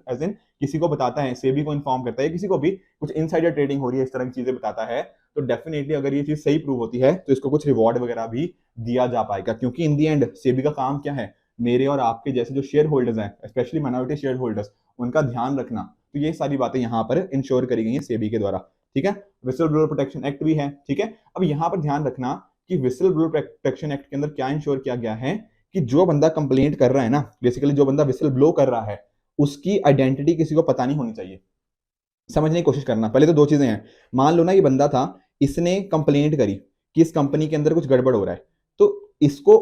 एज इन किसी को बताता है, सेबी को इन्फॉर्म करता है, किसी को भी कुछ इनसाइडर ट्रेडिंग हो रही है इस तरह की चीजें बताता है, तो डेफिनेटली अगर ये चीज सही प्रूव होती है तो इसको कुछ रिवॉर्ड वगैरह भी दिया जा पाएगा। क्योंकि इन दी एंड सेबी का काम क्या है, मेरे और आपके जैसे जो शेयर होल्डर्स हैं, स्पेशली माइनॉरिटी शेयर होल्डर्स, उनका ध्यान रखना। तो ये सारी बातें यहाँ पर इंश्योर करी गई हैं सेबी के द्वारा, ठीक है। विसल ब्लोअर प्रोटेक्शन एक्ट भी है, ठीक है। अब यहाँ पर ध्यान रखना कि विसल ब्लोअर प्रोटेक्शन एक्ट के अंदर क्या इंश्योर किया गया है कि जो बंदा कंप्लेंट कर रहा है ना, बेसिकली जो बंदा विसल ब्लो कर रहा है, उसकी आइडेंटिटी किसी को पता नहीं होनी चाहिए। समझने की कोशिश करना, पहले तो दो चीजें हैं, मान लो ना ये बंदा था, इसने कंप्लेंट करी कि इस कंपनी के अंदर कुछ गड़बड़ हो रहा है, तो इसको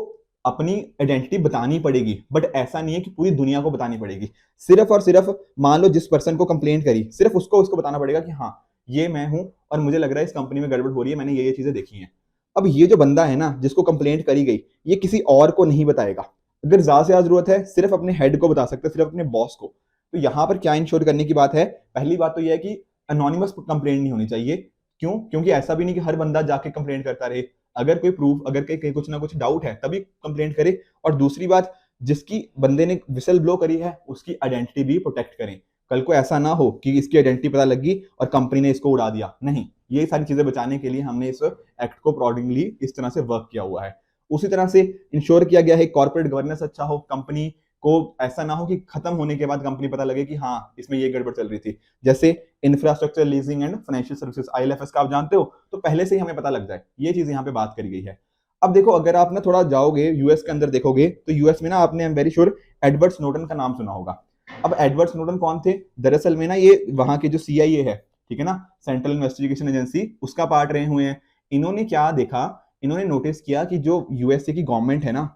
अपनी आइडेंटिटी बतानी पड़ेगी, बट ऐसा नहीं है कि पूरी दुनिया को बतानी पड़ेगी। सिर्फ और सिर्फ मान लो जिस पर्सन को कंप्लेंट करी, सिर्फ उसको बताना पड़ेगा कि हाँ ये मैं हूं और मुझे लग रहा है इस कंपनी में गड़बड़ हो रही है, मैंने ये चीजें देखी हैं। अब ये जो बंदा है ना जिसको कंप्लेंट करी गई, ये किसी और को नहीं बताएगा। अगर ज्यादा से ज्यादा जरूरत है सिर्फ अपने हेड को बता सकते हैं, सिर्फ अपने बॉस को। तो यहाँ पर क्या इंश्योर करने की बात है, पहली बात तो यह है कि अनोनिमस कंप्लेंट नहीं होनी चाहिए। क्यों? क्योंकि ऐसा भी नहीं कि हर बंदा जाके कंप्लेंट करता रहे, अगर कोई प्रूफ, अगर कहीं कुछ ना कुछ डाउट है तभी कंप्लेंट करे। और दूसरी बात, जिसकी बंदे ने विसल ब्लो करी है उसकी आइडेंटिटी भी प्रोटेक्ट करें। कल को ऐसा ना हो कि इसकी आइडेंटिटी पता लगी और कंपनी ने इसको उड़ा दिया, नहीं। ये सारी चीजें बचाने के लिए हमने इस एक्ट को अकॉर्डिंगली इस तरह से वर्क किया हुआ है। उसी तरह से इंश्योर किया गया है कॉर्पोरेट गवर्नेंस अच्छा हो, कंपनी को ऐसा ना हो कि खत्म होने के बाद कंपनी पता लगे कि हाँ इसमें ये गड़बड़ चल रही थी। जैसे infrastructure leasing and financial services, ILFS का आप जानते हो, तो पहले से ही हमें पता लग जाए, ये चीज यहाँ पे बात करी गई है। अब देखो अगर आप ना थोड़ा जाओगे यूएस के अंदर देखोगे, तो यूएस में ना आपने, आई am very sure, Edward Snowden का नाम सुना होगा। अब एडवर्ड स्नोडन कौन थे? दरअसल में ना ये वहां के जो CIA है, ठीक है ना, सेंट्रल इन्वेस्टिगेशन एजेंसी, उसका पार्ट रहे हुए हैं। इन्होंने क्या देखा इन्होंने नोटिस किया कि जो यूएसए की गवर्नमेंट है ना,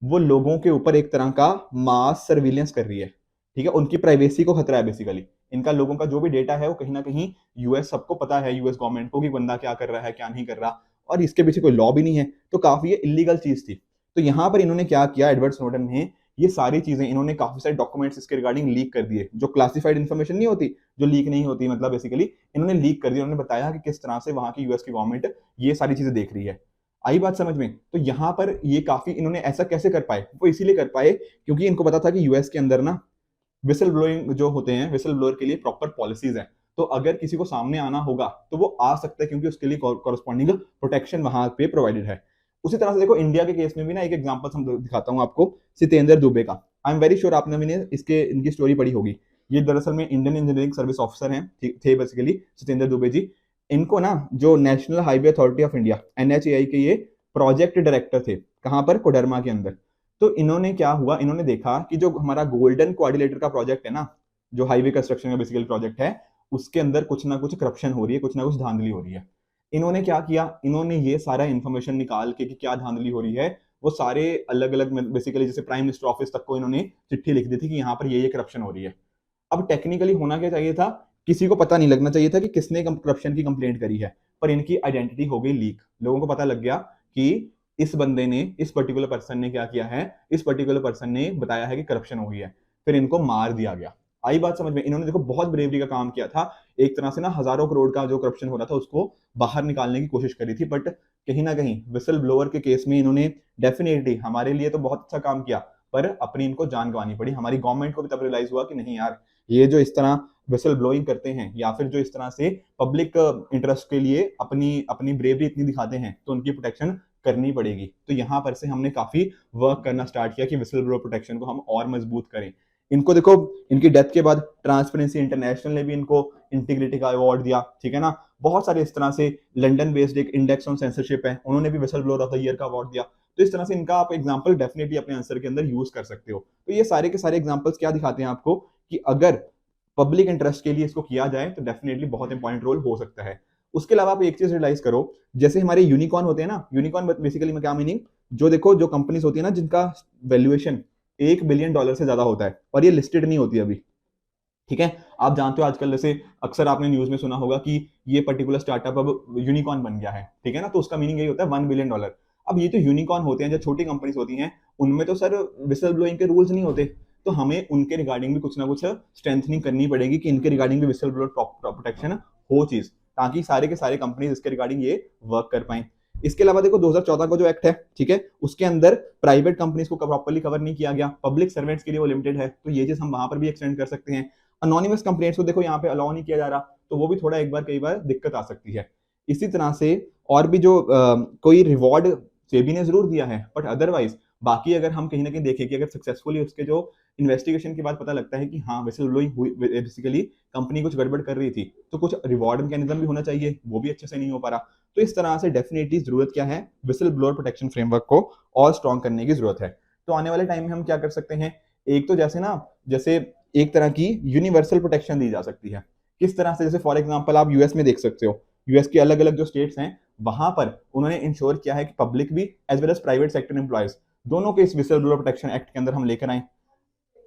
वो लोगों के ऊपर एक तरह का मास सर्विलेंस कर रही है। ठीक है, उनकी प्राइवेसी को खतरा है बेसिकली। इनका लोगों का जो भी डेटा है वो कहीं ना कहीं यूएस, सबको पता है यूएस गवर्नमेंट को कि बंदा क्या कर रहा है क्या नहीं कर रहा, और इसके पीछे कोई लॉ भी नहीं है, तो काफी ये इलीगल चीज थी। तो यहाँ पर इन्होंने क्या किया, एडवर्ड स्नोडन ने ये सारी चीजें, इन्होंने काफी सारे डॉक्यूमेंट्स इसके रिगार्डिंग लीक कर दिए, जो क्लासिफाइड इन्फॉर्मेशन नहीं होती, जो लीक नहीं होती, मतलब बेसिकली इन्होंने लीक कर दिया। उन्होंने बताया कि किस तरह से वहां की यूएस की गवर्नमेंट ये सारी चीजें देख रही है। आई बात समझ में? तो यहाँ पर ये काफी, इन्होंने ऐसा कैसे कर पाए, वो इसीलिए कर पाए क्योंकि इनको पता था कि यूएस के अंदर ना विसल ब्लोइंग जो होते हैं, विसल ब्लोअर के लिए प्रॉपर पॉलिसीज हैं। तो अगर किसी को सामने आना होगा तो वो आ सकता है, क्योंकि उसके लिए कॉरस्पॉन्डिंग प्रोटेक्शन वहां पे प्रोवाइडेड है। उसी तरह से देखो इंडिया के केस में भी ना एक एग्जांपल हम दिखाता हूं आपको, सितेंद्र दुबे का। आई एम वेरी श्योर आपने भी इसके इनकी स्टोरी पढ़ी होगी। ये दरअसल में इंडियन इंजीनियरिंग सर्विस ऑफिसर हैं, थे बेसिकली सितेंद्र दुबे जी। इनको ना जो national highway authority of India NHAI के ये प्रोजेक्ट डायरेक्टर थे, कहां पर, कोडरमा के अंदर। तो इन्होंने क्या हुआ, इन्होंने देखा कि जो हमारा गोल्डन क्वाड्रिलेटर का प्रोजेक्ट है ना, जो हाईवे कंस्ट्रक्शन का बेसिकली प्रोजेक्ट है, उसके अंदर कुछ ना कुछ करप्शन हो रही है, कुछ ना कुछ धांधली हो रही है। इन्होंने क्या किया, इन्होंने ये सारा इंफॉर्मेशन निकाल के कि क्या धांधली हो रही है, वो सारे अलग अलग बेसिकली जैसे प्राइम मिनिस्टर ऑफिस तक को इन्होंने चिट्ठी लिख दी थी कि यहाँ पर ये करप्शन हो रही है। अब टेक्निकली होना क्या चाहिए था, किसी को पता नहीं लगना चाहिए था कि किसने करप्शन की कंप्लेंट करी है, पर इनकी आइडेंटिटी हो गई लीक। लोगों को पता लग गया कि इस बंदे ने, इस पर्टिकुलर पर्सन ने क्या किया है, इस पर्टिकुलर पर्सन ने बताया है कि करप्शन हो गई है, फिर इनको मार दिया गया। आई बात समझ में? इन्होंने देखो बहुत ब्रेवरी का काम किया था, एक तरह से ना हजारों करोड़ का जो करप्शन हो रहा था उसको बाहर निकालने की कोशिश करी थी। बट कहीं ना कहीं विसल ब्लोअर के केस में इन्होंने डेफिनेटली हमारे लिए तो बहुत अच्छा काम किया, पर अपनी इनको जान गंवानी पड़ी। हमारी गवर्नमेंट को भी तब रियलाइज हुआ कि नहीं यार, ये जो इस तरह विसल ब्लोइंग करते हैं या फिर जो इस तरह से पब्लिक इंटरेस्ट के लिए अपनी अपनी ब्रेवरी इतनी दिखाते हैं, तो उनकी प्रोटेक्शन करनी पड़ेगी। तो यहाँ पर से हमने काफी वर्क करना स्टार्ट किया कि विसल ब्लो प्रोटेक्शन को हम और मजबूत करें। इनको देखो, इनकी डेथ के बाद ट्रांसपेरेंसी इंटरनेशनल ने भी इनको इंटीग्रिटी का अवार्ड दिया, ठीक है ना। बहुत सारे इस तरह से, लंदन बेस्ड एक इंडेक्स ऑन सेंसरशिप है, उन्होंने भी whistle blower of the year का अवार्ड दिया। तो इस तरह से इनका आप एग्जांपल डेफिनेटली अपने आंसर के अंदर यूज कर सकते हो। तो ये सारे के सारे एग्जांपल्स क्या दिखाते हैं आपको, कि अगर पब्लिक इंटरेस्ट के लिए इसको किया जाए तो डेफिनेटली बहुत इंपॉर्टेंट रोल हो सकता है। उसके अलावा आप एक चीज रियलाइज करो, जैसे हमारे यूनिकॉर्न होते हैं ना, यूनिकॉर्न बेसिकली में क्या मीनिंग, जो देखो जो कंपनीज होती है ना जिनका वैल्यूएशन $1 बिलियन से ज्यादा होता है और ये लिस्टेड नहीं होती अभी, ठीक है। आप जानते हो आजकल जैसे अक्सर आपने न्यूज में सुना होगा कि ये पर्टिकुलर स्टार्टअप अब यूनिकॉर्न बन गया है, ठीक है ना, तो उसका मीनिंग यही होता है $1 बिलियन। अब ये तो यूनिकॉर्न होते हैं, जो छोटी कंपनीज होती हैं, उनमें तो सर विसल ब्लोइंग के रूल्स नहीं होते, तो हमें उनके रिगार्डिंग भी कुछ ना कुछ स्ट्रेंथनिंग करनी पड़ेगी कि इनके रिगार्डिंग भी विसल ब्लोअर प्रोटेक्शन हो चीज, ताकि सारे के सारे कंपनीज इसके रिगार्डिंग ये वर्क कर पाए। इसके अलावा देखो 2014 का जो एक्ट है, ठीक है, उसके अंदर प्राइवेट कंपनीज को प्रॉपर्ली कवर नहीं किया गया, पब्लिक सर्वेंट्स के लिए वो लिमिटेड है, तो ये चीज हम वहां पर भी एक्सटेंड कर सकते हैं। अनोनिमस कंप्लेंट्स को देखो यहाँ पे अलाउ नहीं किया जा रहा, तो वो भी थोड़ा एक बार कई बार दिक्कत आ सकती है। इसी तरह से और भी जो कोई रिवॉर्ड सेबी ने जरूर दिया है, बट अदरवाइज बाकी अगर हम कहीं ना कहीं देखें कि अगर सक्सेसफुली उसके जो इन्वेस्टिगेशन के बाद पता लगता है कि हाँ विसल ब्लोइंग हुई, बेसिकली कंपनी कुछ गड़बड़ कर रही थी, तो कुछ रिवॉर्ड मैकेनिज्म भी होना चाहिए, वो भी अच्छे से नहीं हो पा रहा। तो इस तरह से डेफिनेटली जरूरत क्या है, विसल ब्लोअर प्रोटेक्शन फ्रेमवर्क को और स्ट्रॉन्ग करने की जरूरत है। तो आने वाले टाइम में हम क्या कर सकते हैं, एक तो जैसे ना, जैसे एक तरह की यूनिवर्सल प्रोटेक्शन दी जा सकती है। किस तरह से, जैसे फॉर एग्जांपल आप यूएस में देख सकते हो, यूएस के अलग अलग जो स्टेट्स हैं, वहां पर उन्होंने इंश्योर किया है कि पब्लिक भी as well as private sector employees दोनों के इस विसल ब्लोअर प्रोटेक्शन एक्ट के अंदर हम लेकर आए।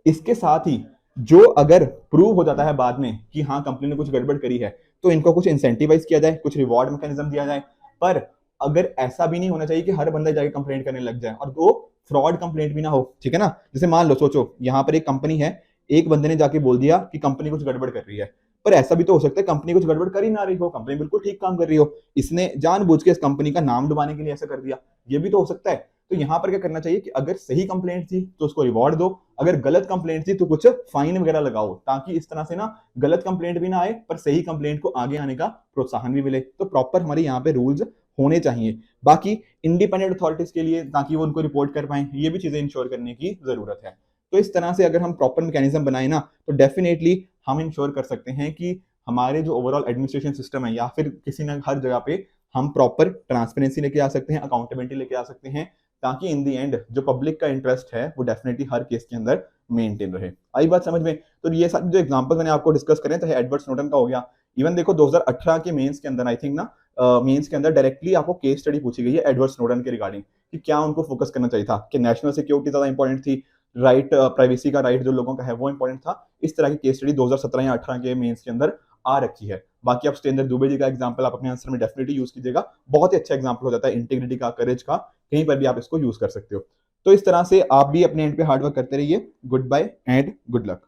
इसके साथ ही जो अगर प्रूव हो जाता है बाद में कि हाँ कंपनी ने कुछ गड़बड़ करी है, तो इनको कुछ इंसेंटिवाइज किया जाए, कुछ रिवॉर्ड मैकेनिज्म दिया जाए। पर अगर ऐसा भी नहीं होना चाहिए कि हर बंदा जाके कंप्लेंट करने लग जाए और वो फ्रॉड कंप्लेंट भी ना हो, ठीक है ना। जैसे मान लो, सोचो यहाँ पर एक कंपनी है, एक बंदे ने जाके बोल दिया कि कंपनी कुछ गड़बड़ कर रही है, पर ऐसा भी तो हो सकता है कंपनी कुछ गड़बड़ कर ही ना रही हो, कंपनी बिल्कुल ठीक काम कर रही हो, इसने जानबूझ के इस कंपनी का नाम डुबाने के लिए ऐसा कर दिया, ये भी तो हो सकता है। तो यहाँ पर क्या करना चाहिए कि अगर सही कंप्लेंट थी तो उसको रिवॉर्ड दो, अगर गलत कंप्लेंट थी तो कुछ फाइन वगैरह लगाओ, ताकि इस तरह से ना गलत कंप्लेंट भी ना आए पर सही कंप्लेंट को आगे आने का प्रोत्साहन भी मिले। तो प्रॉपर हमारे यहाँ पे रूल्स होने चाहिए। बाकी इंडिपेंडेंट अथॉरिटीज के लिए, ताकि वो उनको रिपोर्ट कर पाए, ये भी चीजें इंश्योर करने की जरूरत है। तो इस तरह से अगर हम प्रॉपर मैकेनिज्म बनाए ना, तो डेफिनेटली हम इंश्योर कर सकते हैं कि हमारे जो ओवरऑल एडमिनिस्ट्रेशन सिस्टम है, या फिर किसी न हर जगह पे हम प्रॉपर ट्रांसपेरेंसी लेके आ सकते हैं, अकाउंटेबिलिटी लेके आ सकते हैं, ताकि इन दी एंड जो पब्लिक का इंटरेस्ट है वो डेफिनेटली हर केस के अंदर मेंटेन रहे। आई बात समझ में? तो ये सारे जो एग्जांपल मैंने आपको डिस्कस करें, तो एडवर्ड स्नोडन का हो गया, इवन देखो 2018 के मेंस के अंदर आई थिंक ना मेंस के अंदर डायरेक्टली आपको केस स्टडी पूछी गई है एडवर्ड स्नोडन के रिगार्डिंग कि क्या उनको फोकस करना चाहिए था, कि नेशनल सिक्योरिटी ज्यादा इंपॉर्टेंट थी, राइट प्राइवेसी का राइट जो लोगों का है वो इंपॉर्टेंट था। इस तरह की केस स्टडी 2017 या 18 के मेंस के अंदर आ रखी है। बाकी आप सत्येंद्र दुबे जी का एग्जांपल आप अपने आंसर में डेफिनेटली यूज कीजिएगा, बहुत ही अच्छा एग्जांपल हो जाता है इंटीग्रिटी का, करेज का, कहीं पर भी आप इसको यूज कर सकते हो। तो इस तरह से आप भी अपने एंड पे हार्डवर्क करते रहिए। Goodbye and good luck.